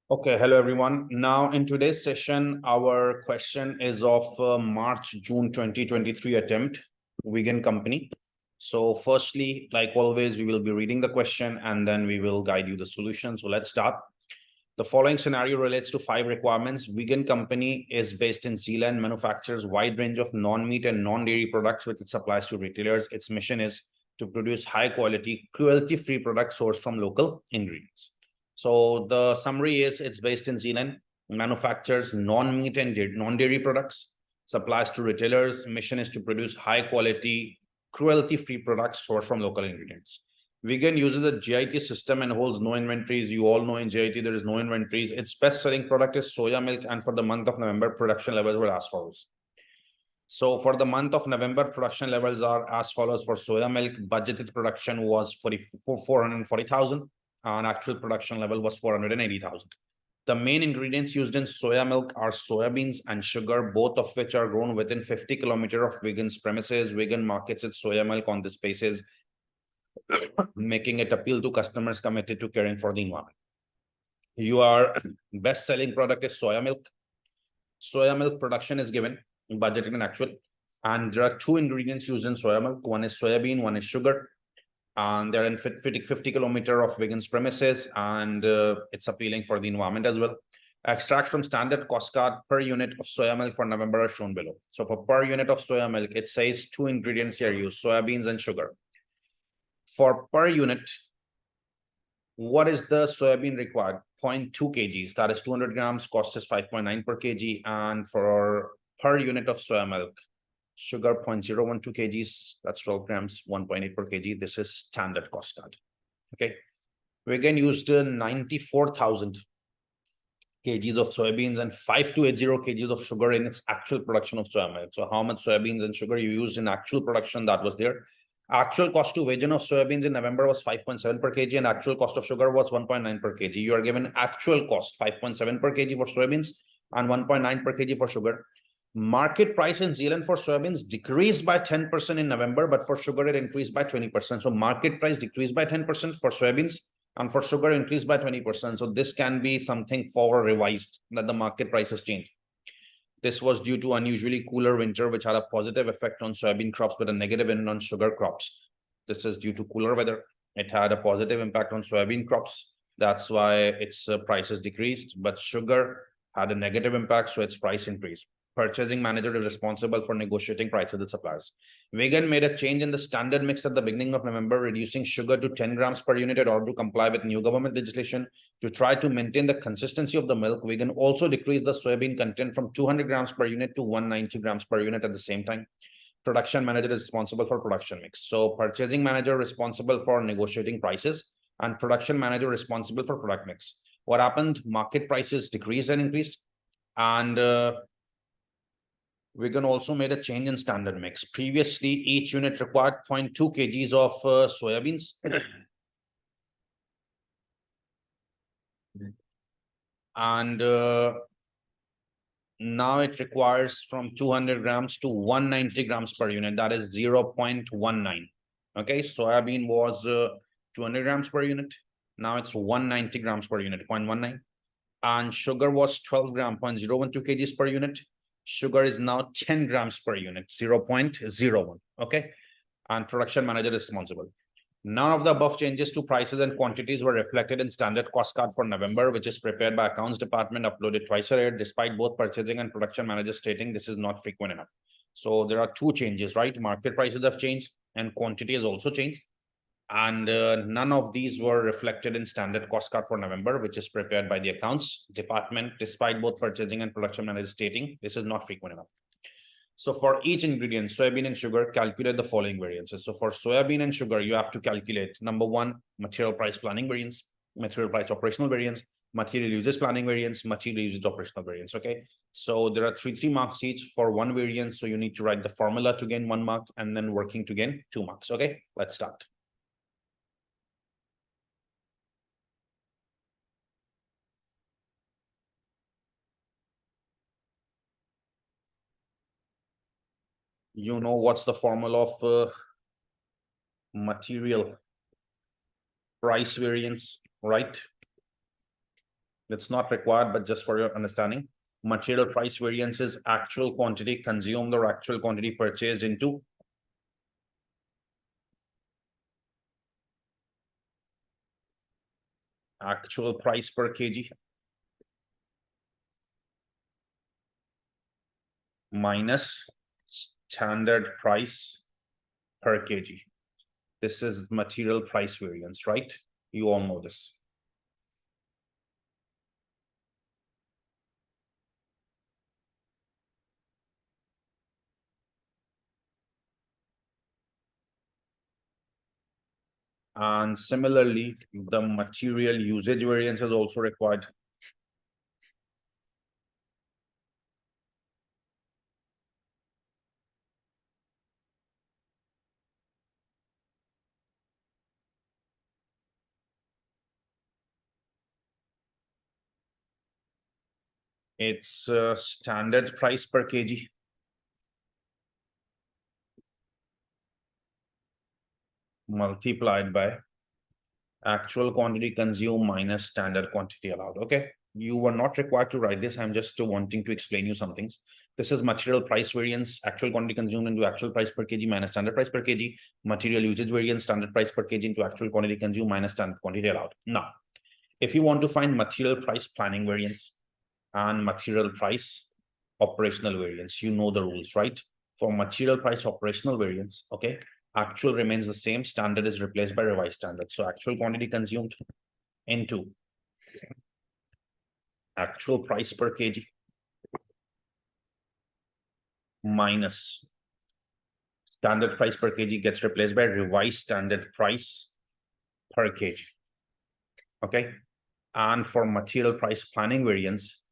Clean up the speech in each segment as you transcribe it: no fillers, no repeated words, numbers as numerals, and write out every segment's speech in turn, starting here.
Okay, hello everyone. Now in today's session, our question is of March-June 2023 attempt, vegan company. So firstly, like always, we will be reading the question and then we will guide you the solution. So let's start. The following scenario relates to 5 requirements. Vegan company is based in Zealand, manufactures wide range of non-meat and non-dairy products which it supplies to retailers. Its mission is to produce high quality, cruelty-free products sourced from local ingredients. So the summary is it's based in Zealand, manufactures non-meat and non-dairy products, supplies to retailers. Mission is to produce high quality, cruelty-free products sourced from local ingredients. Vegan uses a GIT system and holds no inventories. You all know in GIT there is no inventories. Its best-selling product is soya milk, and for the month of November, production levels were as follows. So for the month of November, production levels are as follows. For soya milk, budgeted production was 440,000. And actual production level was 480,000. The main ingredients used in soya milk are soybeans and sugar, both of which are grown within 50 kilometers of Vegan's premises. Vegan markets its soya milk on this basis, making it appeal to customers committed to caring for the environment. Your best-selling product is soya milk. Soya milk production is given, budgeted and actual. And there are 2 ingredients used in soya milk. One is soybean, one is sugar. And they're in 50 kilometers of Vegan's premises, and it's appealing for the environment as well. Extracts from standard cost card per unit of soya milk for November are shown below. So for per unit of soya milk, it says 2 ingredients here used, soybeans and sugar. For per unit, what is the soybean required? 0.2 kgs, that is 200 grams, cost is 5.9 per kg. And for per unit of soya milk, sugar 0.012 kgs, that's 12 grams, 1.8 per kg. This is standard cost card. Okay. Vegan used 94,000 kgs of soybeans and 5280 kgs of sugar in its actual production of soya milk. So how much soybeans and sugar you used in actual production, that was there. Actual cost to Vegan of soybeans in November was 5.7 per kg and actual cost of sugar was 1.9 per kg. You are given actual cost 5.7 per kg for soybeans and 1.9 per kg for sugar. Market price in Zealand for soybeans decreased by 10% in November, but for sugar, it increased by 20%. So market price decreased by 10% for soybeans and for sugar increased by 20%. So this can be something for revised that the market price has changed. This was due to unusually cooler winter, which had a positive effect on soybean crops, but a negative impact on sugar crops. This is due to cooler weather. It had a positive impact on soybean crops. That's why its prices decreased, but sugar had a negative impact, so its price increased. Purchasing manager is responsible for negotiating prices with suppliers. Vegan made a change in the standard mix at the beginning of November, reducing sugar to 10 grams per unit in order to comply with new government legislation. To try to maintain the consistency of the milk, Vegan also decreased the soybean content from 200 grams per unit to 190 grams per unit at the same time. Production manager is responsible for production mix. So purchasing manager responsible for negotiating prices and production manager responsible for product mix. What happened? Market prices decreased and increased, and Vegan also made a change in standard mix. Previously, each unit required 0.2 kgs of soybeans. And now it requires from 200 grams to 190 grams per unit. That is 0.19. Okay, soybean was 200 grams per unit. Now it's 190 grams per unit, 0.19. And sugar was 12 grams, 0.012 kgs per unit. Sugar is now 10 grams per unit, 0.01. Okay. And production manager is responsible. None of the above changes to prices and quantities were reflected in standard cost card for November, which is prepared by accounts department, uploaded twice a year, despite both purchasing and production managers stating this is not frequent enough. So there are 2 changes, right? Market prices have changed and quantity has also changed. And none of these were reflected in standard cost card for November, which is prepared by the accounts department, despite both purchasing and production managers stating this is not frequent enough. So for each ingredient, soybean and sugar, calculate the following variances. So for soybean and sugar, you have to calculate number 1, material price planning variance, material price operational variance, material usage planning variance, material usage operational variance. Okay. So there are 3 marks each for 1 variance. So you need to write the formula to gain 1 mark and then working to gain 2 marks. Okay, let's start. You know what's the formula of material price variance, right? It's not required, but just for your understanding, material price variance is actual quantity consumed or actual quantity purchased into actual price per kg minus standard price per kg. This is material price variance, right? You all know this. And similarly, the material usage variance is also required. It's standard price per kg multiplied by actual quantity consumed minus standard quantity allowed. Okay, you were not required to write this. I'm just wanting to explain you some things. This is material price variance, actual quantity consumed into actual price per kg minus standard price per kg, material usage variance, standard price per kg into actual quantity consumed minus standard quantity allowed. Now, if you want to find material price planning variance and material price operational variance, you know the rules, right? For material price operational variance, okay, actual remains the same, standard is replaced by revised standard. So actual quantity consumed into actual price per kg minus standard price per kg gets replaced by revised standard price per kg. Okay, and for material price planning variance,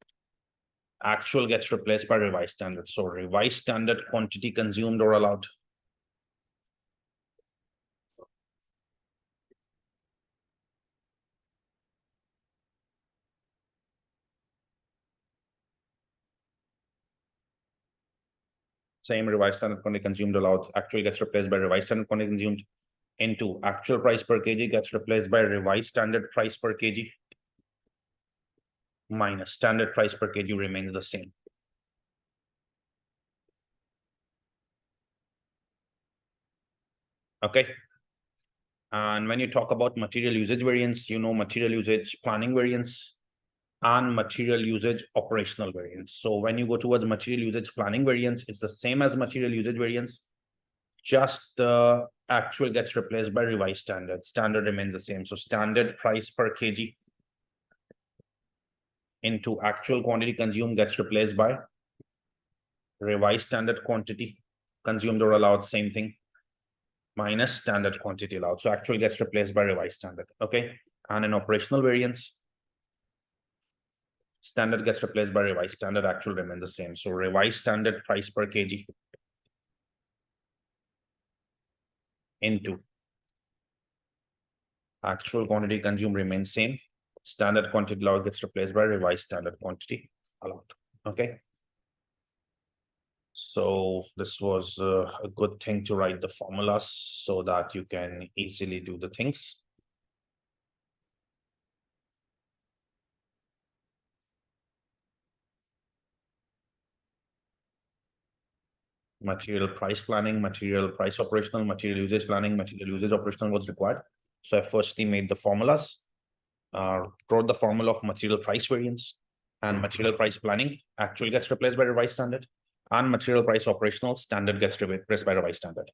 actual gets replaced by revised standard. So revised standard quantity consumed or allowed same revised standard quantity consumed allowed, actual gets replaced by revised standard quantity consumed into actual price per kg gets replaced by revised standard price per kg minus standard price per kg remains the same. Okay. And when you talk about material usage variance, you know material usage planning variance and material usage operational variance. So when you go towards material usage planning variance, it's the same as material usage variance, just the actual gets replaced by revised standard. Standard remains the same. So standard price per kg into actual quantity consumed gets replaced by revised standard quantity consumed or allowed, same thing, minus standard quantity allowed. So actual gets replaced by revised standard. Okay. And in operational variance, standard gets replaced by revised standard, actual remains the same. So revised standard price per kg into actual quantity consumed remains same. Standard quantity allowed gets replaced by revised standard quantity allowed. Okay. So this was a good thing to write the formulas so that you can easily do the things. Material price planning, material price operational, material usage planning, material usage operational was required. So I firstly made the formulas, wrote the formula of material price variance and material price planning. Actual gets replaced by revised standard, and material price operational, standard gets replaced by revised standard.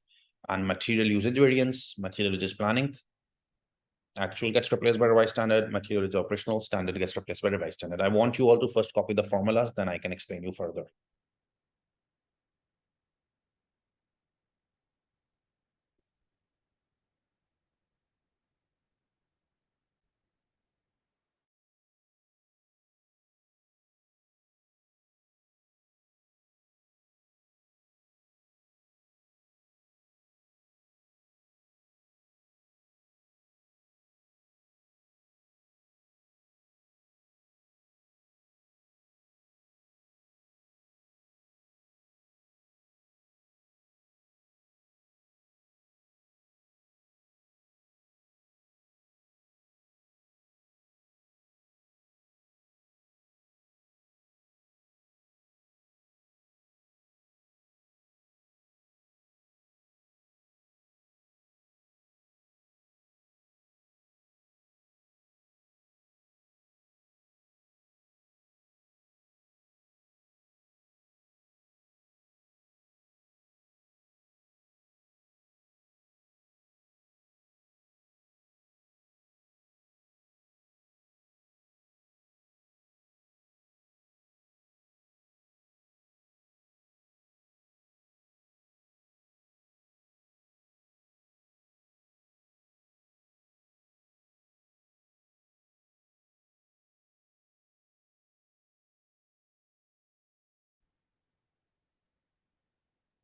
And material usage variance, material usage planning, actual gets replaced by revised standard, material usage operational, standard gets replaced by revised standard. I want you all to first copy the formulas, then I can explain you further.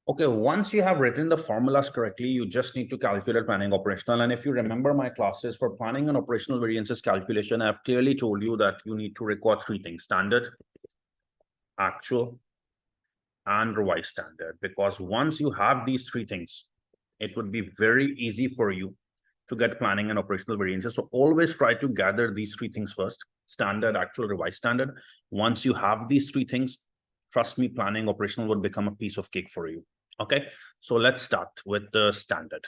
Okay, once you have written the formulas correctly, you just need to calculate planning operational. And if you remember my classes for planning and operational variances calculation, I've clearly told you that you need to record three things: standard, actual, and revised standard. Because once you have these three things, it would be very easy for you to get planning and operational variances. So always try to gather these three things first: standard, actual, revised standard. Once you have these three things, trust me, planning operational would become a piece of cake for you. Okay, so let's start with the standard.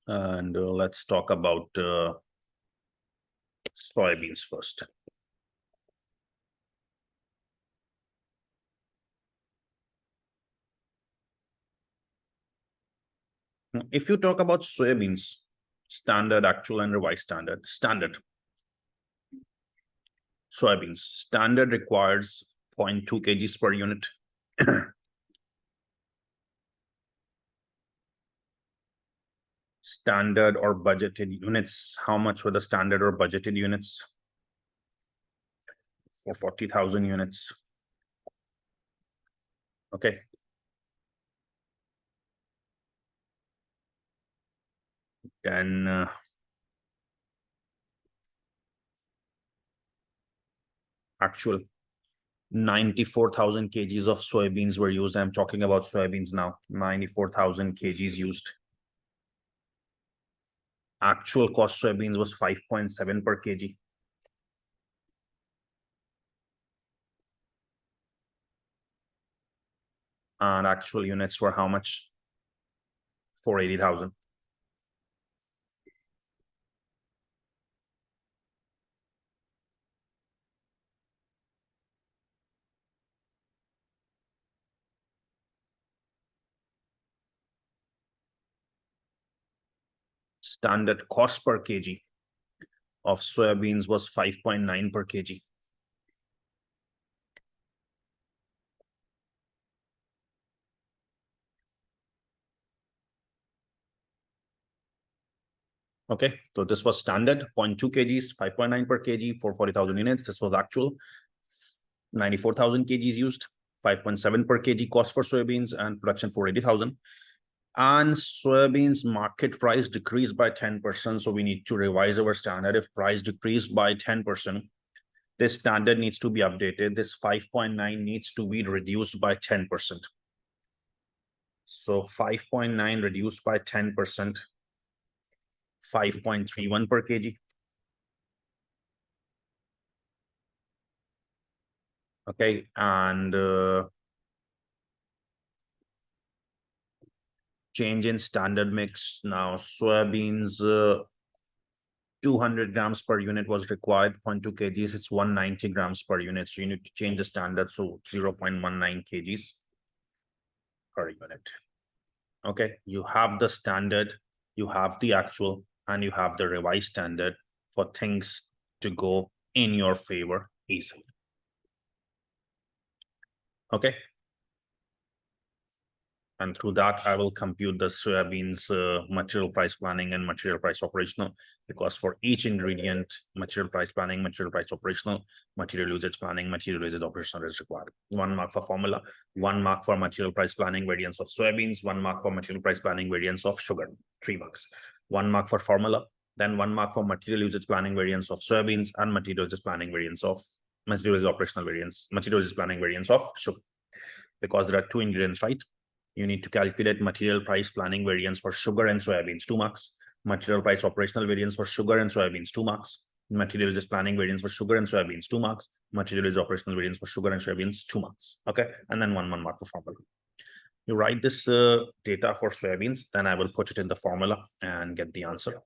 And let's talk about soybeans first. If you talk about soybeans, standard, actual, and revised standard. Standard soybeans, standard requires 0.2 kgs per unit. Standard or budgeted units. How much were the standard or budgeted units? For 40,000 units. Okay. Then actual 94,000 kgs of soybeans were used. I'm talking about soybeans now. 94,000 kgs used. Actual cost soybeans was 5.7 per kg. And actual units were how much? 480,000. Standard cost per kg of soybeans was 5.9 per kg. Okay, so this was standard 0.2 kgs, 5.9 per kg for 40,000 units. This was actual 94,000 kgs used, 5.7 per kg cost for soybeans, and production 480,000. And soybeans market price decreased by 10%. So we need to revise our standard. If price decreased by 10%, this standard needs to be updated. This 5.9 needs to be reduced by 10%. So 5.9 reduced by 10%, 5.31 per kg. Okay, and change in standard mix. Now soybeans 200 grams per unit was required, 0.2 kgs, it's 190 grams per unit. So you need to change the standard, so 0.19 kgs per unit. Okay, you have the standard, you have the actual, and you have the revised standard for things to go in your favor easily. Okay. And through that, I will compute the soybeans material price planning and material price operational, because for each ingredient, material price planning, material price operational, material usage planning, material usage operational is required. 1 mark for formula, 1 mark for material price planning variance of soybeans, 1 mark for material price planning variance of sugar, 3 marks. 1 mark for formula, then 1 mark for material usage planning variance of soybeans, and material usage planning variance of material usage operational variance, material usage planning variance of sugar. Because there are 2 ingredients, right? You need to calculate material price planning variance for sugar and soybeans, 2 marks. Material price operational variance for sugar and soybeans, 2 marks. Material just planning variance for sugar and soybeans, 2 marks. Material is operational variance for sugar and soybeans, 2 marks. Okay, and then 1 mark for formula. You write this data for soybeans, then I will put it in the formula and get the answer.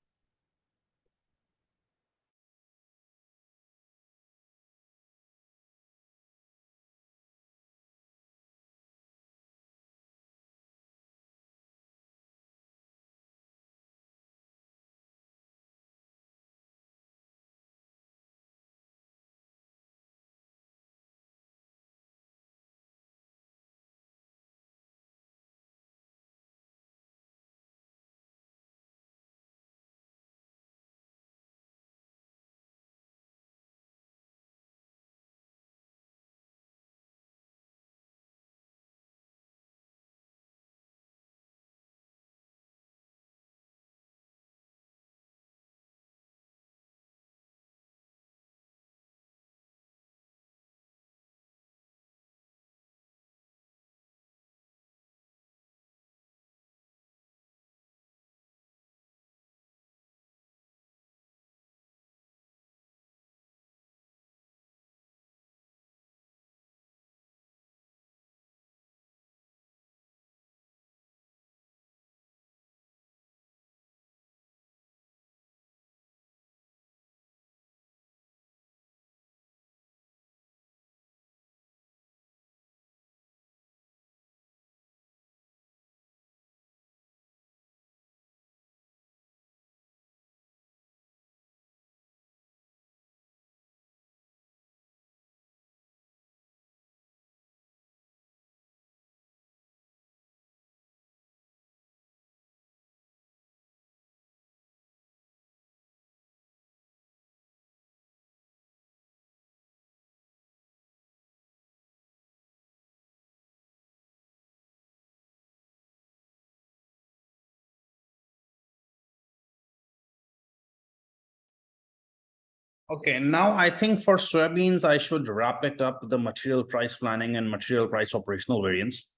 Okay, now I think for soybeans, I should wrap it up the material price planning and material price operational variance.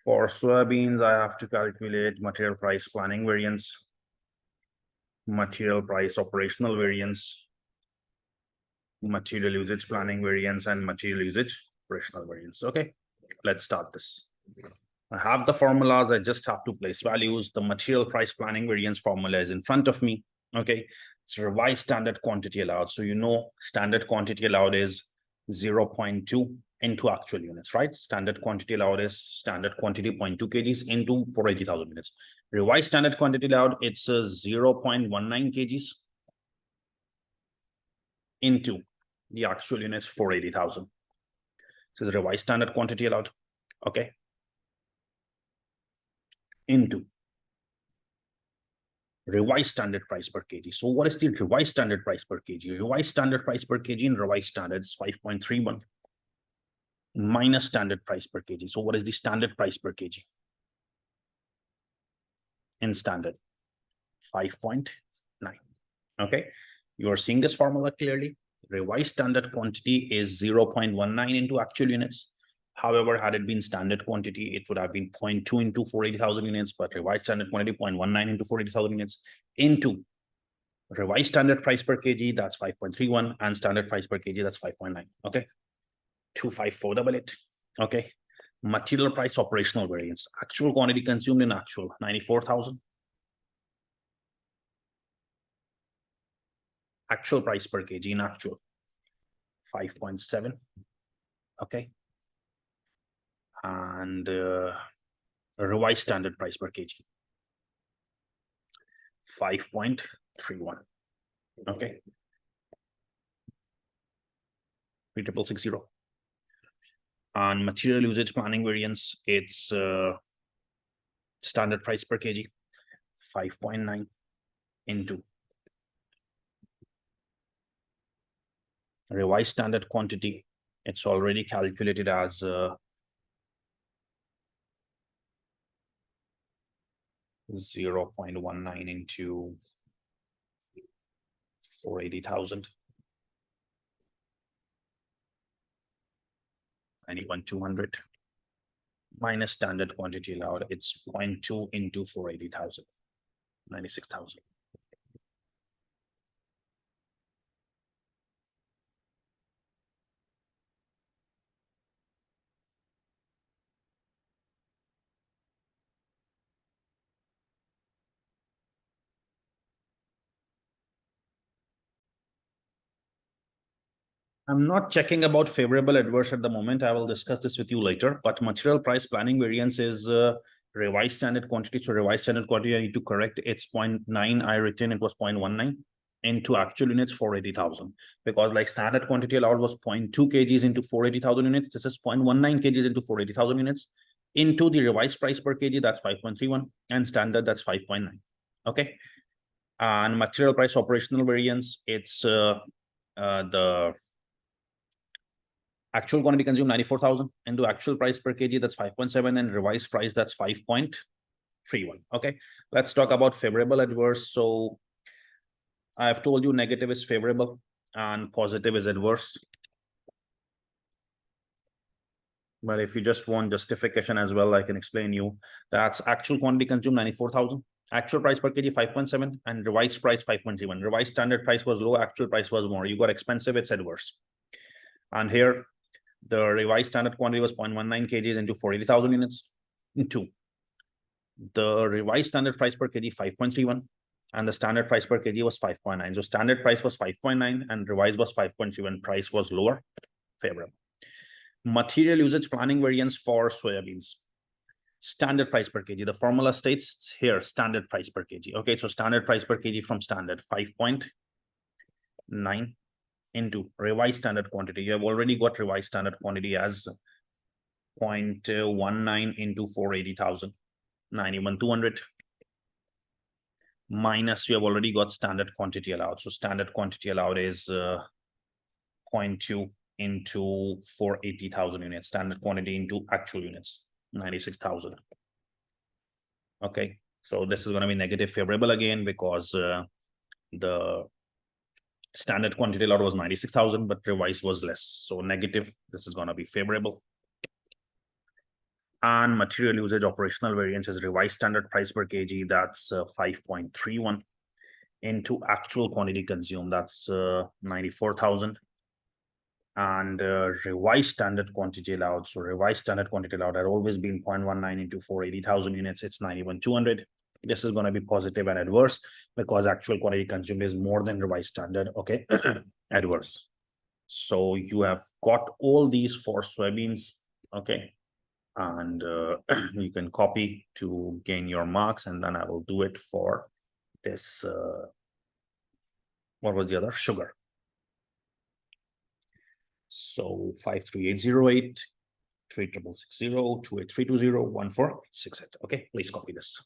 For soybeans, I have to calculate material price planning variance, material price operational variance, material usage planning variance, and material usage operational variance. Okay, let's start this. I have the formulas. I just have to place values. The material price planning variance formula is in front of me. Okay, it's revised standard quantity allowed. So you know standard quantity allowed is 0.2 into actual units, right? Standard quantity allowed is standard quantity 0.2 kgs into 480,000 units. Revised standard quantity allowed, it's 0.19 kgs into the actual units 480,000. So the revised standard quantity allowed, okay, into revised standard price per kg. So what is the revised standard price per kg? Revised standard price per kg in revised standard is 5.31 minus standard price per kg. So what is the standard price per kg? In standard, 5.9. Okay, you are seeing this formula clearly. Revised standard quantity is 0.19 into actual units. However, had it been standard quantity, it would have been 0.2 into 480,000 units, but revised standard quantity 0.19 into 480,000 units into revised standard price per kg, that's 5.31, and standard price per kg, that's 5.9. Okay, 25488. Okay, material price operational variance, actual quantity consumed in actual 94,000. Actual price per kg in actual 5.7. Okay, and revised standard price per kg 5.31. Okay, 3660. And material usage planning variance, it's standard price per kg 5.9 into revised standard quantity. It's already calculated as 0.19 into 480,000. 91,200 minus standard quantity allowed. It's 0.2 into 480,000. 96,000. I'm not checking about favorable adverse at the moment. I will discuss this with you later, but material price planning variance is revised standard quantity. So revised standard quantity, I need to correct. It's 0.9. I written it was 0.19 into actual units 480,000, because like standard quantity allowed was 0.2 kgs into 480,000 units. This is 0.19 kgs into 480,000 units into the revised price per kg. That's 5.31 and standard, that's 5.9. Okay. And material price operational variance, it's the actual quantity consumed 94,000 into actual price per kg, that's 5.7, and revised price, that's 5.31. Okay, let's talk about favorable adverse. So I have told you negative is favorable and positive is adverse. But if you just want justification as well, I can explain you. That's actual quantity consumed 94,000. Actual price per kg 5.7 and revised price 5.31. Revised standard price was low, actual price was more. You got expensive, it's adverse. And here the revised standard quantity was 0.19 kgs into 480,000 units. Into the revised standard price per kg 5.31 and the standard price per kg was 5.9. So standard price was 5.9 and revised was 5.31. Price was lower, favorable. Material usage planning variance for soybeans. Standard price per kg. The formula states here standard price per kg. Okay, so standard price per kg from standard 5.9 into revised standard quantity. You have already got revised standard quantity as 0.19 into 480,000, 91,200 minus you have already got standard quantity allowed. So standard quantity allowed is 0.2 into 480,000 units, standard quantity into actual units, 96,000. Okay, so this is going to be negative favorable again because the Standard quantity allowed was 96,000, but revised was less. So negative, this is going to be favorable. And material usage operational variance is revised standard price per kg, that's 5.31 into actual quantity consumed, that's 94,000. And revised standard quantity allowed. So revised standard quantity allowed had always been 0.19 into 480,000 units. It's 91,200. This is going to be positive and adverse because actual quantity consumed is more than revised standard. Okay, adverse. So you have got all these for soybeans. Okay, and you can copy to gain your marks, and then I will do it for this. What was the other? Sugar. So 53808, 3660, 28320, 1468. Okay, please copy this.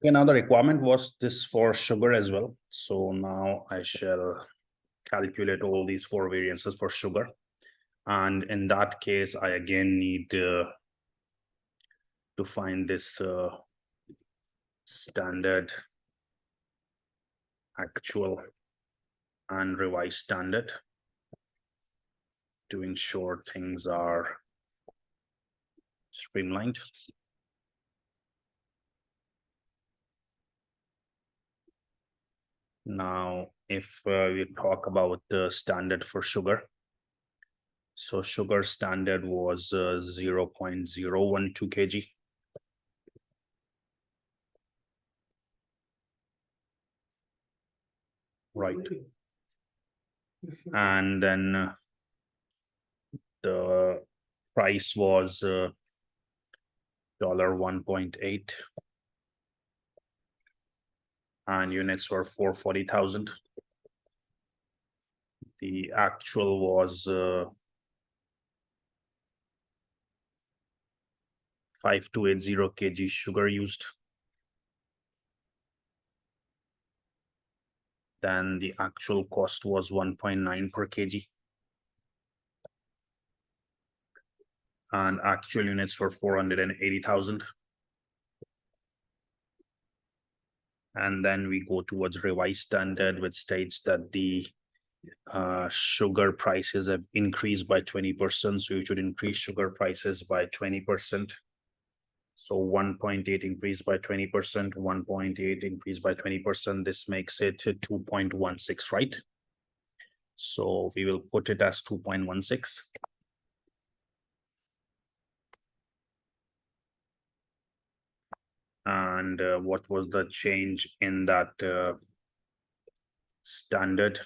Okay, now the requirement was this for sugar as well. So now I shall calculate all these four variances for sugar. And in that case, I again need to find this standard, actual, and revised standard to ensure things are streamlined. Now, if we talk about the standard for sugar, so sugar standard was 0.012 kg. Right. And then the price was $1.8 and units were 440,000. The actual was 5280 kg sugar used. Then the actual cost was 1.9 per kg. And actual units were 480,000. And then we go towards revised standard, which states that the sugar prices have increased by 20%. So you should increase sugar prices by 20%. So 1.8 increased by 20%, 1.8 increased by 20%. This makes it 2.16, right? So we will put it as 2.16. And what was the change in that standard?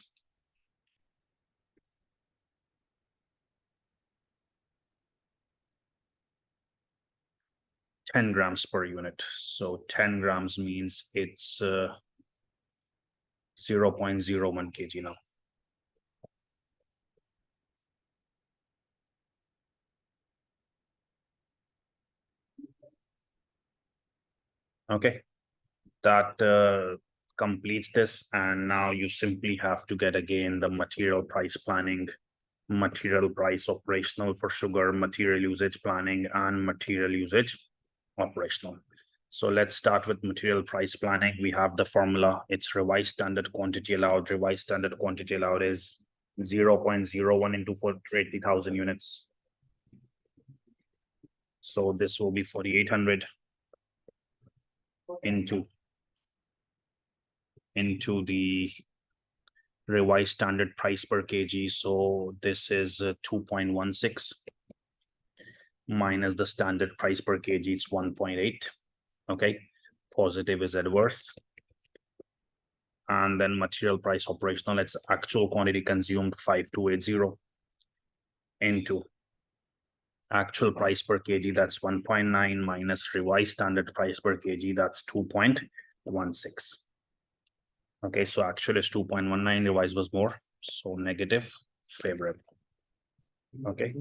$10 grams per unit. So 10 grams means it's 0.01 kg now. Okay, that completes this. And now you simply have to get again the material price planning, material price operational for sugar, material usage planning, and material usage operational. So let's start with material price planning. We have the formula. It's revised standard quantity allowed. Revised standard quantity allowed is 0.01 into 480,000 units. So this will be 4,800 into the revised standard price per kg. So this is 2.16 minus the standard price per kg. It's 1.8. Okay, positive is adverse. And then material price operational, it's actual quantity consumed 5280 into actual price per kg, that's 1.9 minus revised standard price per kg, that's 2.16. Okay, so actual is 2.19, revised was more, so negative, favorable. Okay.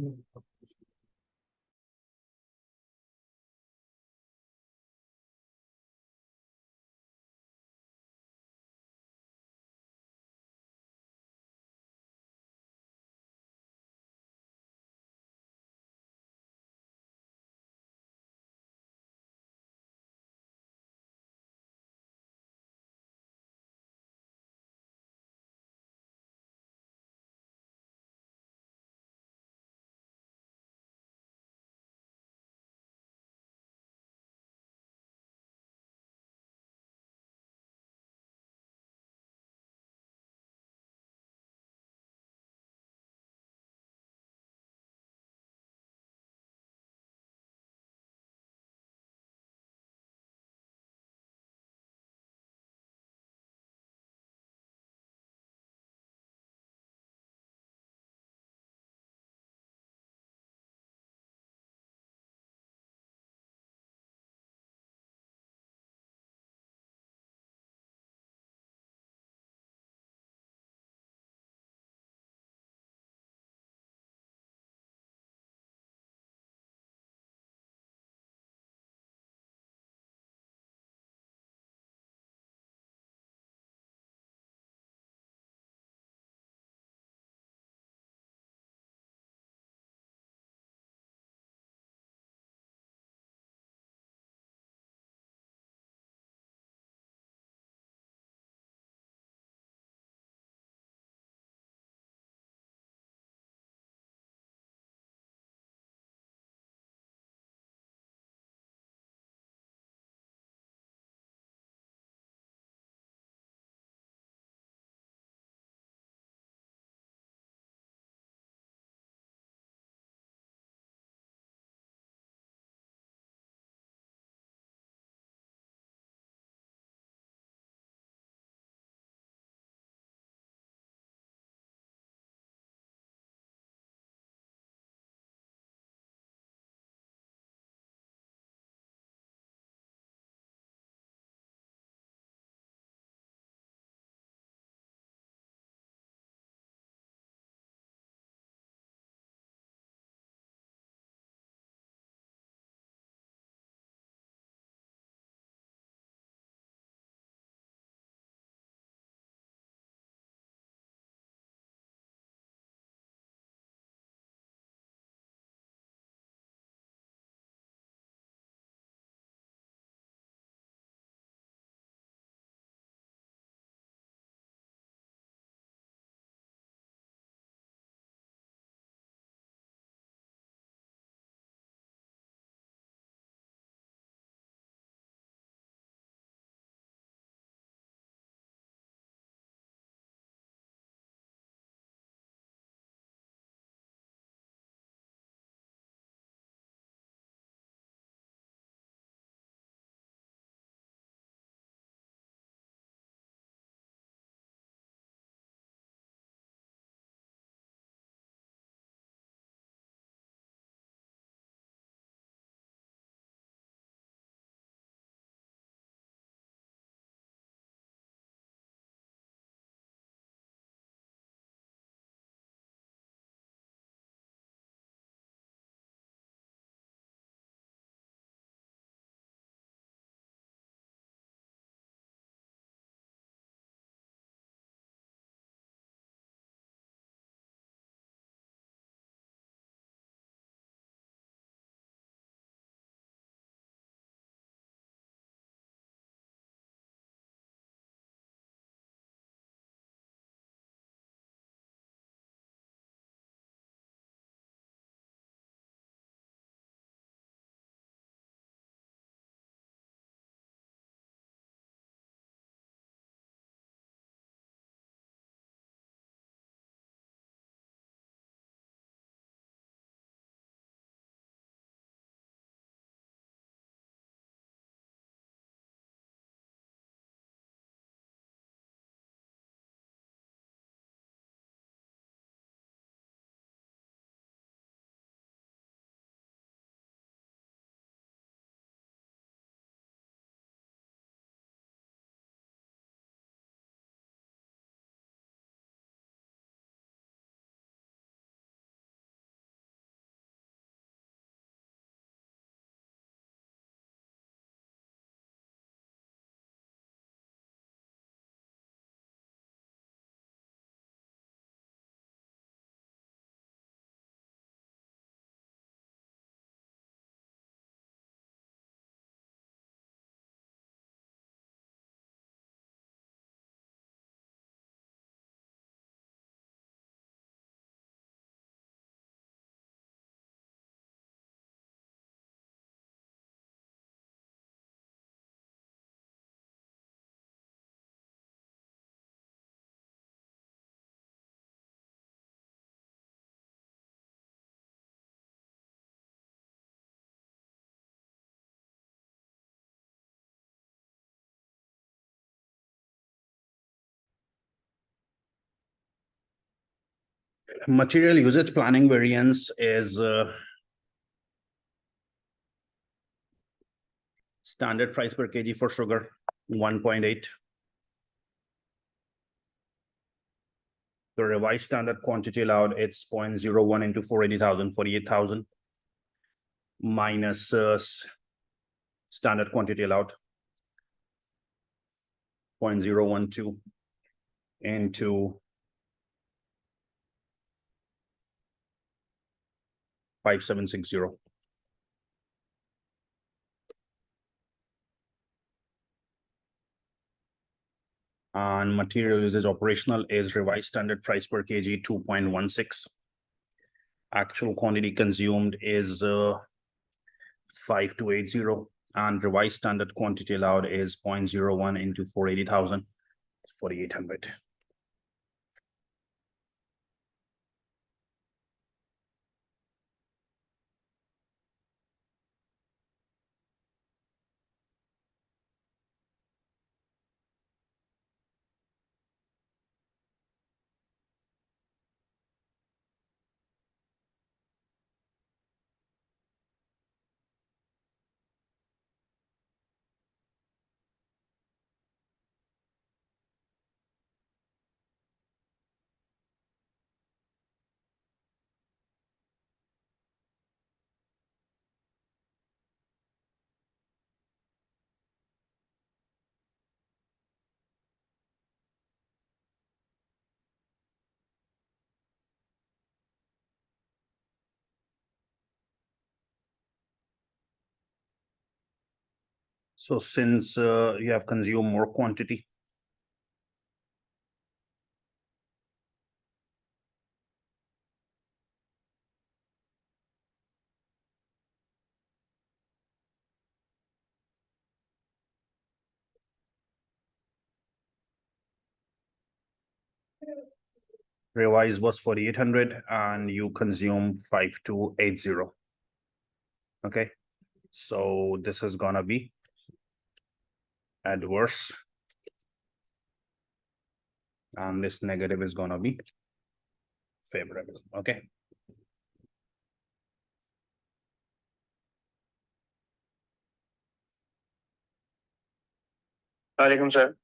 Material usage planning variance is standard price per kg for sugar, 1.8. The revised standard quantity allowed, it's 0.01 into 480,000, 48,000, minus standard quantity allowed, 0.012 into 5760. And material usage operational is revised standard price per kg 2.16. Actual quantity consumed is 5280, and revised standard quantity allowed is 0.01 into 480,000, 4,800. So since you have consumed more quantity, revised was 4,800 and you consume 5280. Okay, so this is gonna be adverse, and this negative is gonna be favorable. Okay. Alaikum sir.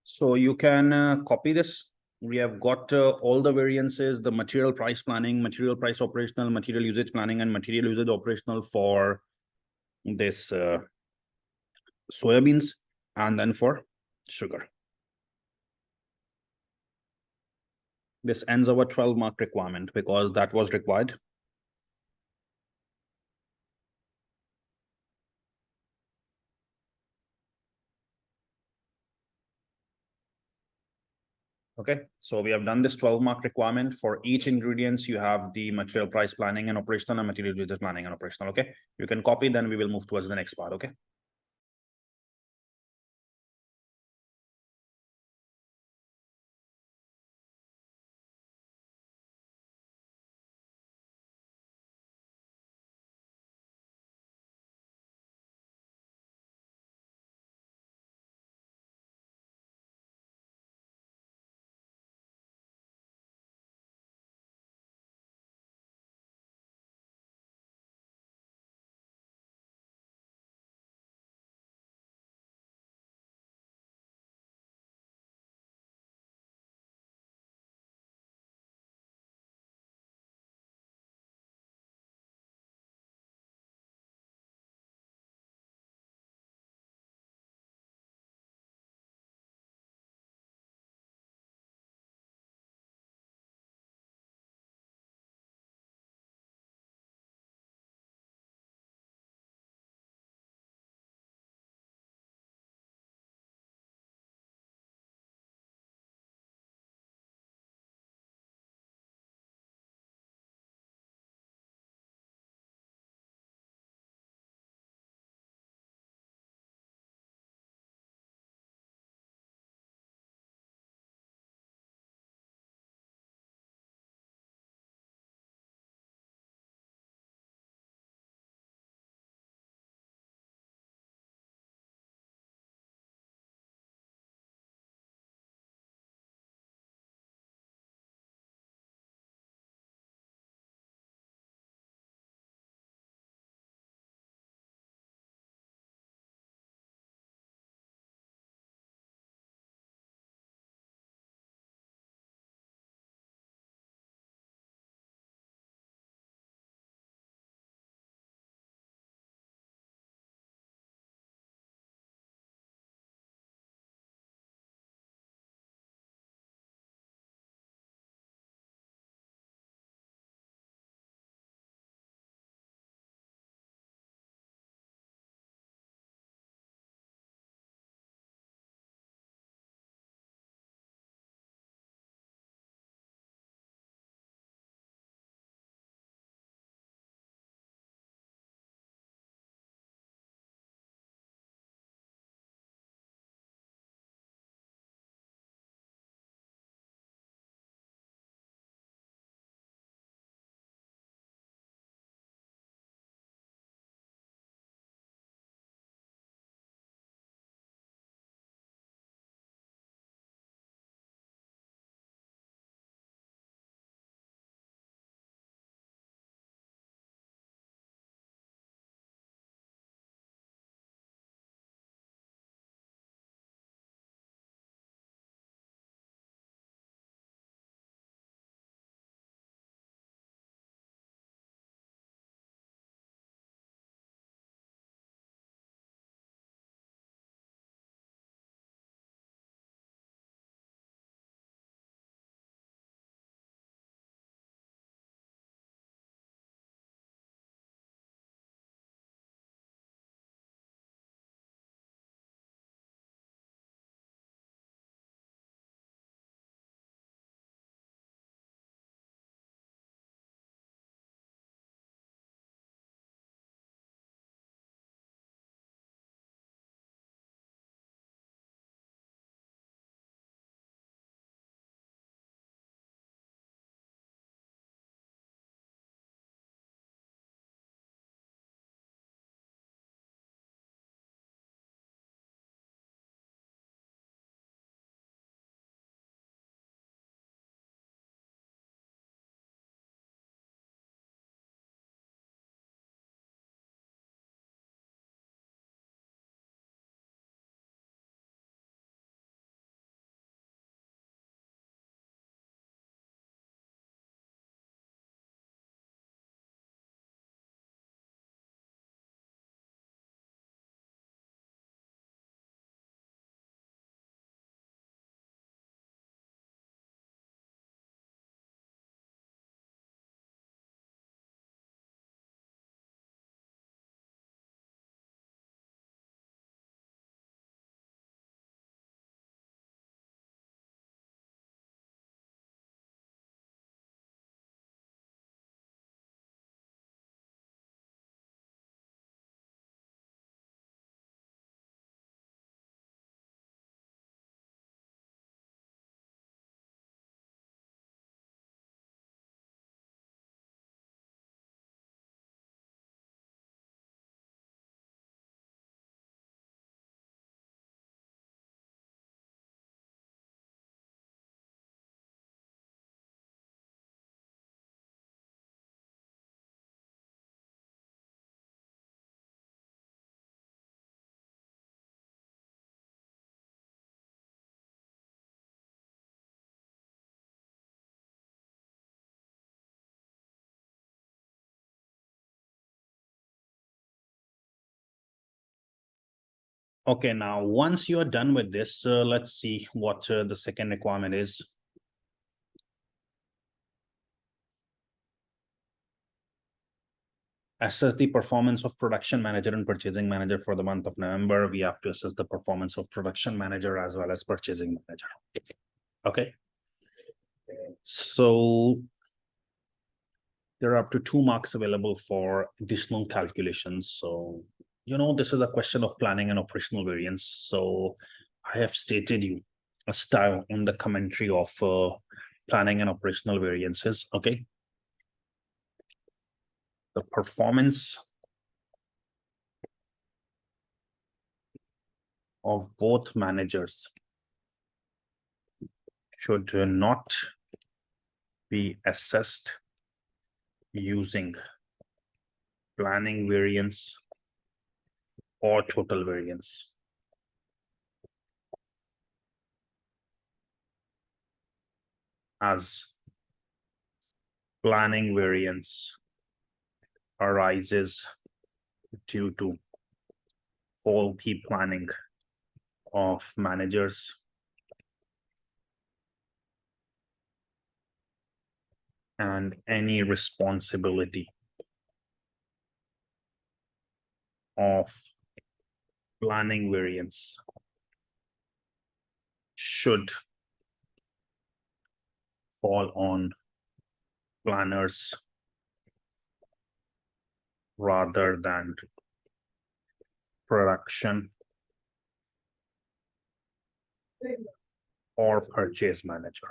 So you can copy this. We have got all the variances, the material price planning, material price operational, material usage planning, and material usage operational for this soybeans, and then for sugar. This ends our 12-mark requirement because that was required. Okay, so we have done this 12-mark requirement. For each ingredients, you have the material price planning and operational, and material usage planning and operational. Okay, you can copy, then we will move towards the next part. Okay. Okay, now once you are done with this, let's see what the second requirement is. Assess the performance of production manager and purchasing manager for the month of November. We have to assess the performance of production manager as well as purchasing manager. Okay. So there are up to 2 marks available for additional calculations. So, this is a question of planning and operational variance. So I have stated you a style on the commentary of planning and operational variances. Okay. The performance of both managers should not be assessed using planning variance or total variance. As planning variance arises due to faulty planning of managers and any responsibility of planning variance should fall on planners rather than production or purchase manager.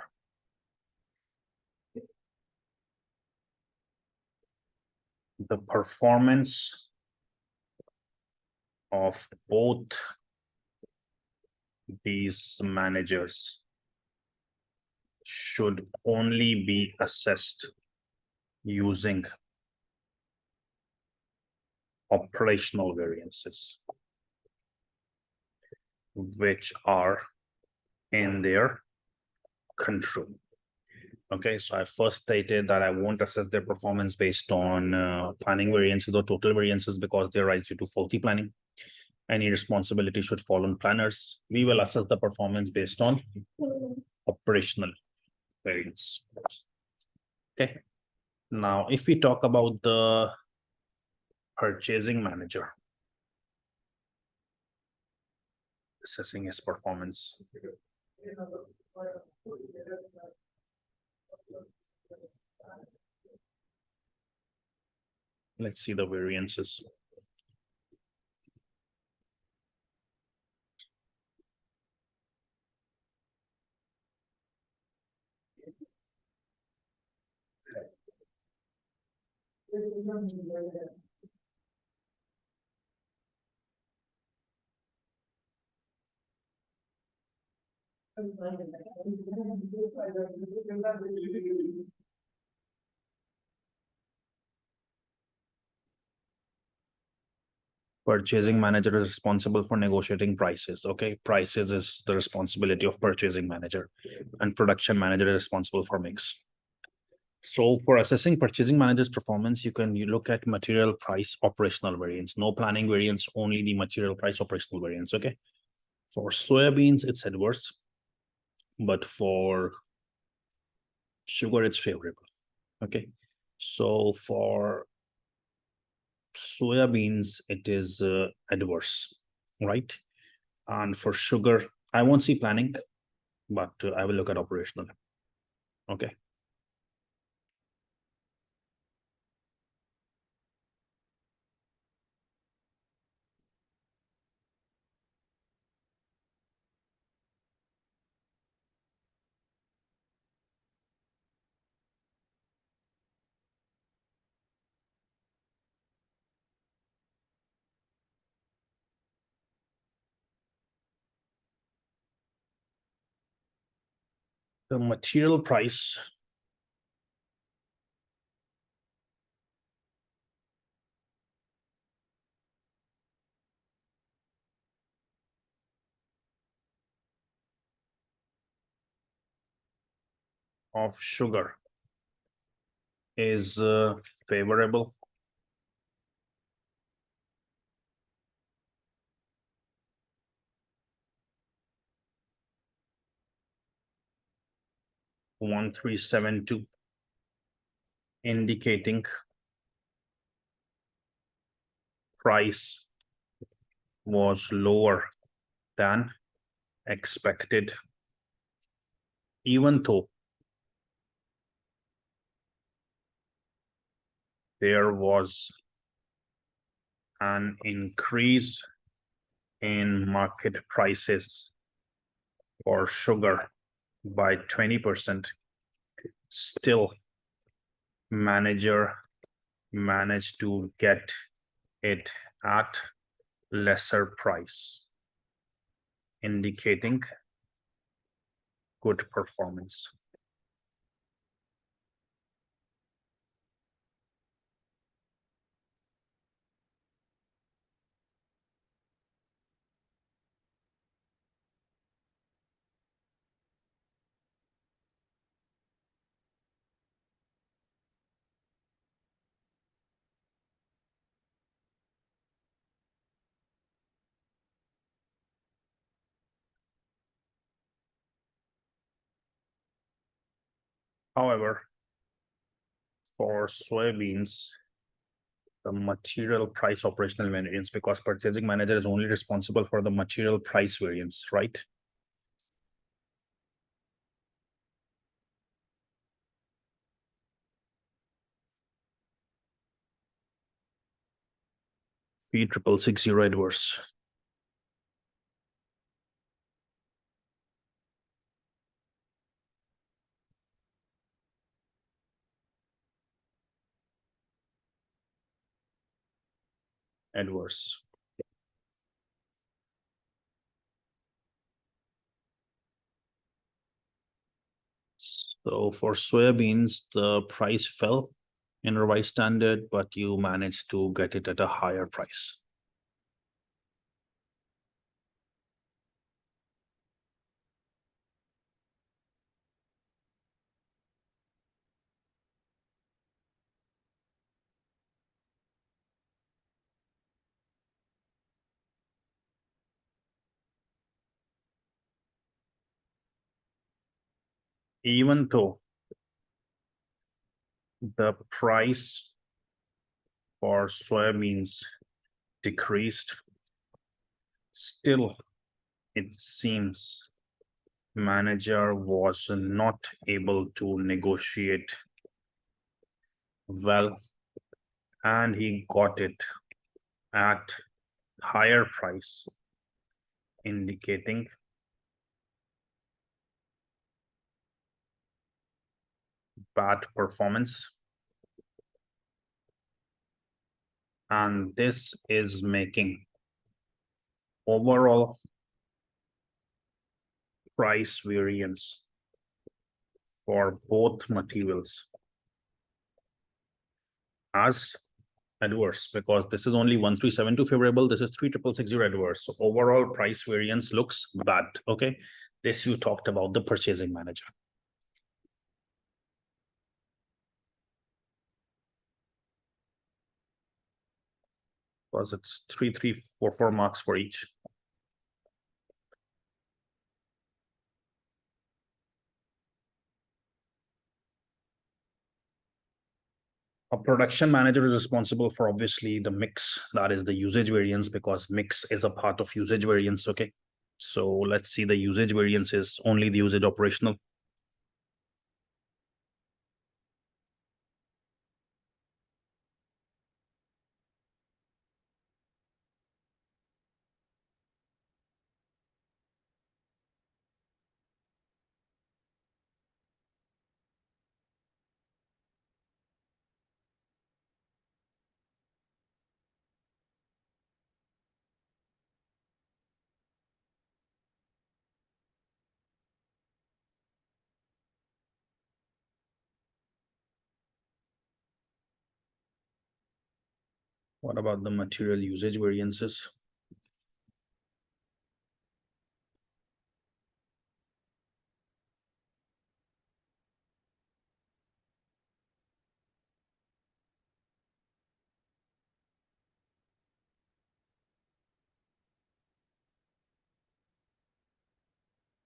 The performance of both these managers should only be assessed using operational variances, which are in their control. Okay, so I first stated that I won't assess their performance based on planning variances or total variances because they arise due to faulty planning. Any responsibility should fall on planners. We will assess the performance based on operational variance. Okay. Now, if we talk about the purchasing manager, assessing his performance. Let's see the variances. Purchasing manager is responsible for negotiating prices. Okay, prices is the responsibility of purchasing manager, and production manager is responsible for mix. So for assessing purchasing manager's performance, you look at material price operational variance. No planning variance, only the material price operational variance. Okay. For soybeans, it's adverse, but for sugar, it's favorable. Okay. So for soybeans, it is adverse, right? And for sugar, I won't see planning, but I will look at operational. Okay. The material price of sugar is favorable. . 1372, indicating price was lower than expected, even though there was an increase in market prices for sugar by 20%, still manager managed to get it at lesser price, indicating good performance. However, for soybeans, the material price operational variance, because purchasing manager is only responsible for the material price variance, right? P6660 adverse. Adverse. So for soybeans, the price fell in revised standard, but you managed to get it at a higher price. Even though the price for soybeans decreased, still it seems manager was not able to negotiate well, and he got it at higher price, indicating bad performance. And this is making overall price variance for both materials as adverse, because this is only 1372 favorable, this is 3660 adverse. So overall price variance looks bad. Okay, this you talked about the purchasing manager. Because it's 3,344 marks for each. A production manager is responsible for obviously the mix, that is the usage variance, because mix is a part of usage variance. Okay, so let's see, the usage variance is only the usage operational. What about the material usage variances?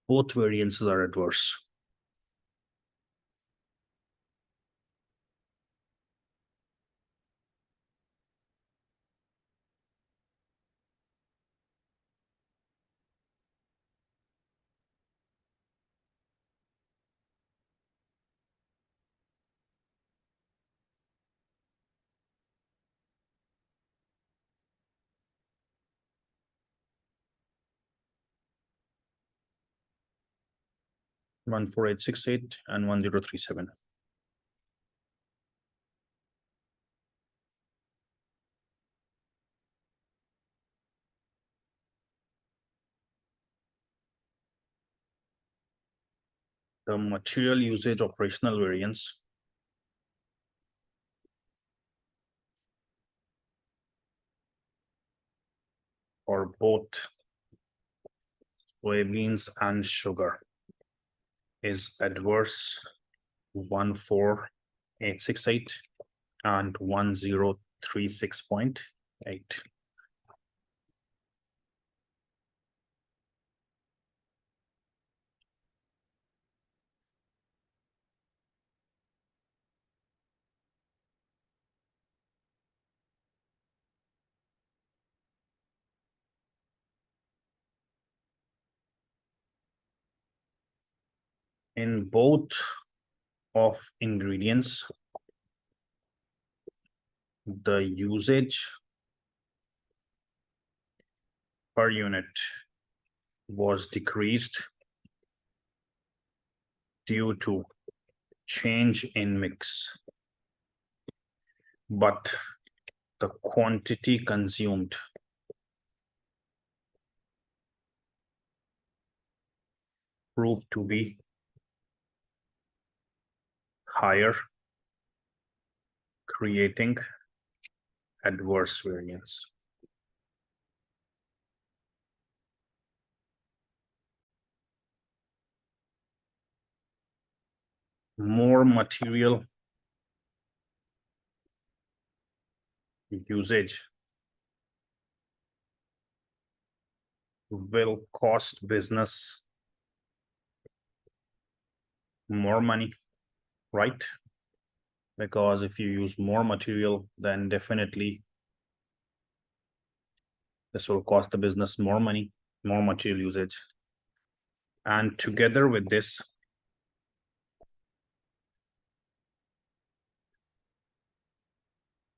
Both variances are adverse. 14868 and 1037. The material usage operational variance for both soybeans and sugar is adverse 14868 and 1036.8. In both of ingredients, the usage per unit was decreased due to change in mix, but the quantity consumed proved to be higher, creating adverse variance. More material usage will cost business more money, right? Because if you use more material, then definitely this will cost the business more money, more material usage. And together with this,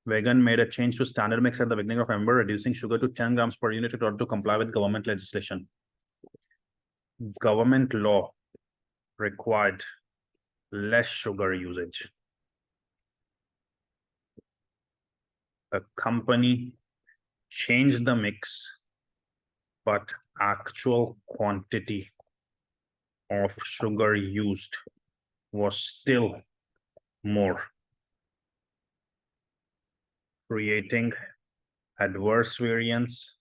Vegan made a change to standard mix at the beginning of November, reducing sugar to 10 grams per unit in order to comply with government legislation. Government law required less sugar usage. The company changed the mix, but actual quantity of sugar used was still more, creating adverse variance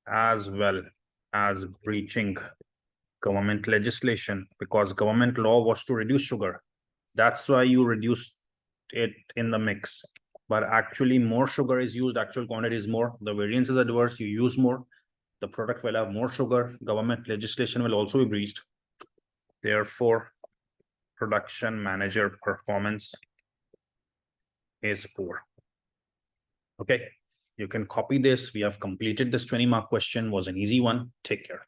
as well as breaching government legislation, because government law was to reduce sugar. That's why you reduced it in the mix. But actually more sugar is used, actual quantity is more, the variance is adverse, you use more, the product will have more sugar, government legislation will also be breached. Therefore, production manager performance is poor. Okay, you can copy this. We have completed this 20-mark question, was an easy one. Take care.